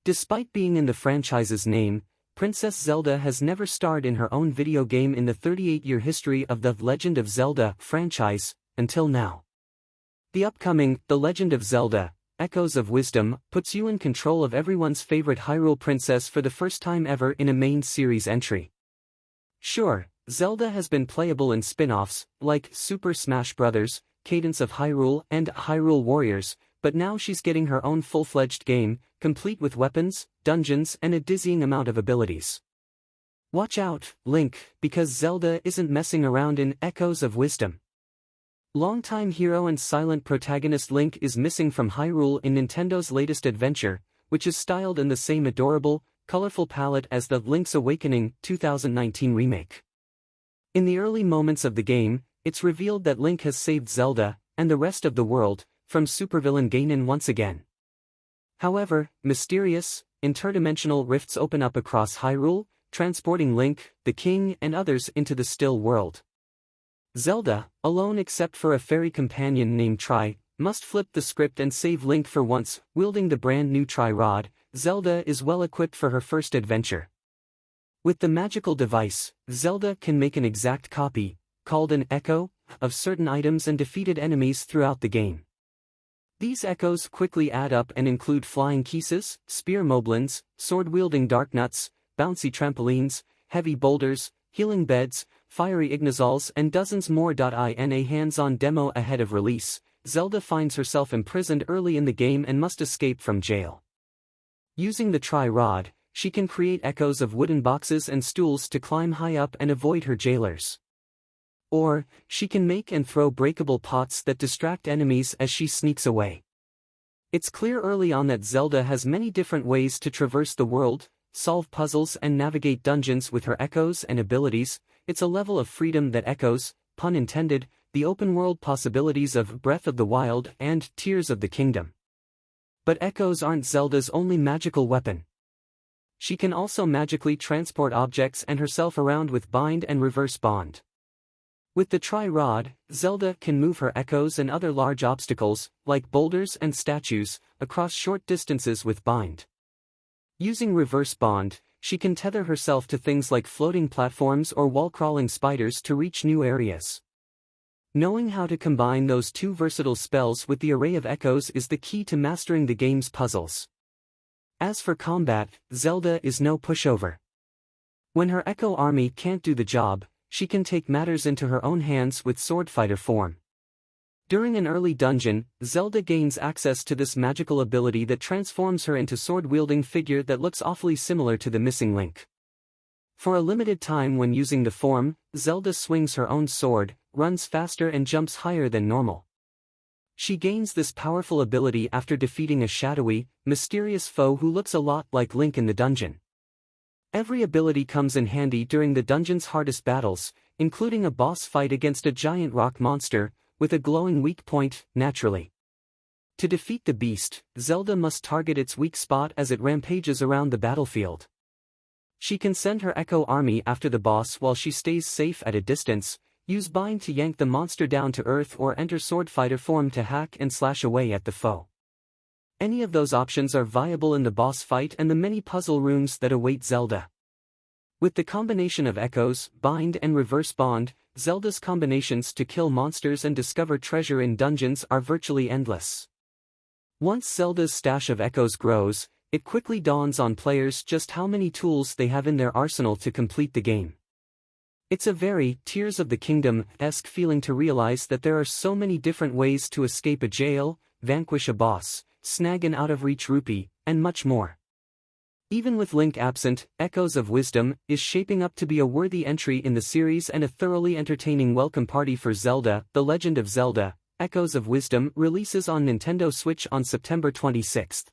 Despite being in the franchise's name, Princess Zelda has never starred in her own video game in the 38-year history of the Legend of Zelda franchise, until now. The upcoming The Legend of Zelda, Echoes of Wisdom, puts you in control of everyone's favorite Hyrule princess for the first time ever in a main series entry. Sure, Zelda has been playable in spin-offs, like Super Smash Bros., Cadence of Hyrule and Hyrule Warriors, but now she's getting her own full-fledged game, complete with weapons, dungeons and a dizzying amount of abilities. Watch out, Link, because Zelda isn't messing around in Echoes of Wisdom. Longtime hero and silent protagonist Link is missing from Hyrule in Nintendo's latest adventure, which is styled in the same adorable, colorful palette as the Link's Awakening 2019 remake. In the early moments of the game, it's revealed that Link has saved Zelda, and the rest of the world, from supervillain Ganon once again. However, mysterious, interdimensional rifts open up across Hyrule, transporting Link, the king and others into the still world. Zelda, alone except for a fairy companion named Tri, must flip the script and save Link for once. Wielding the brand new Tri-Rod, Zelda is well equipped for her first adventure. With the magical device, Zelda can make an exact copy, called an echo, of certain items and defeated enemies throughout the game. These echoes quickly add up and include flying kisses, spear moblins, sword-wielding darknuts, bouncy trampolines, heavy boulders, healing beds, fiery ignizols and dozens more. In a hands-on demo ahead of release, Zelda finds herself imprisoned early in the game and must escape from jail. Using the Tri-Rod, she can create echoes of wooden boxes and stools to climb high up and avoid her jailers. Or, she can make and throw breakable pots that distract enemies as she sneaks away. It's clear early on that Zelda has many different ways to traverse the world, solve puzzles and navigate dungeons with her echoes and abilities. It's a level of freedom that echoes, pun intended, the open-world possibilities of Breath of the Wild and Tears of the Kingdom. But echoes aren't Zelda's only magical weapon. She can also magically transport objects and herself around with Bind and Reverse Bond. With the Tri-Rod, Zelda can move her echoes and other large obstacles, like boulders and statues, across short distances with Bind. Using Reverse Bond, she can tether herself to things like floating platforms or wall-crawling spiders to reach new areas. Knowing how to combine those two versatile spells with the array of echoes is the key to mastering the game's puzzles. As for combat, Zelda is no pushover. When her Echo army can't do the job, she can take matters into her own hands with Sword Fighter form. During an early dungeon, Zelda gains access to this magical ability that transforms her into sword-wielding figure that looks awfully similar to the missing Link. For a limited time when using the form, Zelda swings her own sword, runs faster and jumps higher than normal. She gains this powerful ability after defeating a shadowy, mysterious foe who looks a lot like Link in the dungeon. Every ability comes in handy during the dungeon's hardest battles, including a boss fight against a giant rock monster, with a glowing weak point, naturally. To defeat the beast, Zelda must target its weak spot as it rampages around the battlefield. She can send her Echo army after the boss while she stays safe at a distance, use Bind to yank the monster down to earth or enter Sword Fighter form to hack and slash away at the foe. Any of those options are viable in the boss fight and the many puzzle rooms that await Zelda. With the combination of Echoes, Bind and Reverse Bond, Zelda's combinations to kill monsters and discover treasure in dungeons are virtually endless. Once Zelda's stash of Echoes grows, it quickly dawns on players just how many tools they have in their arsenal to complete the game. It's a very Tears of the Kingdom-esque feeling to realize that there are so many different ways to escape a jail, vanquish a boss, snag an out-of-reach rupee, and much more. Even with Link absent, Echoes of Wisdom is shaping up to be a worthy entry in the series and a thoroughly entertaining welcome party for Zelda. The Legend of Zelda, Echoes of Wisdom releases on Nintendo Switch on September 26.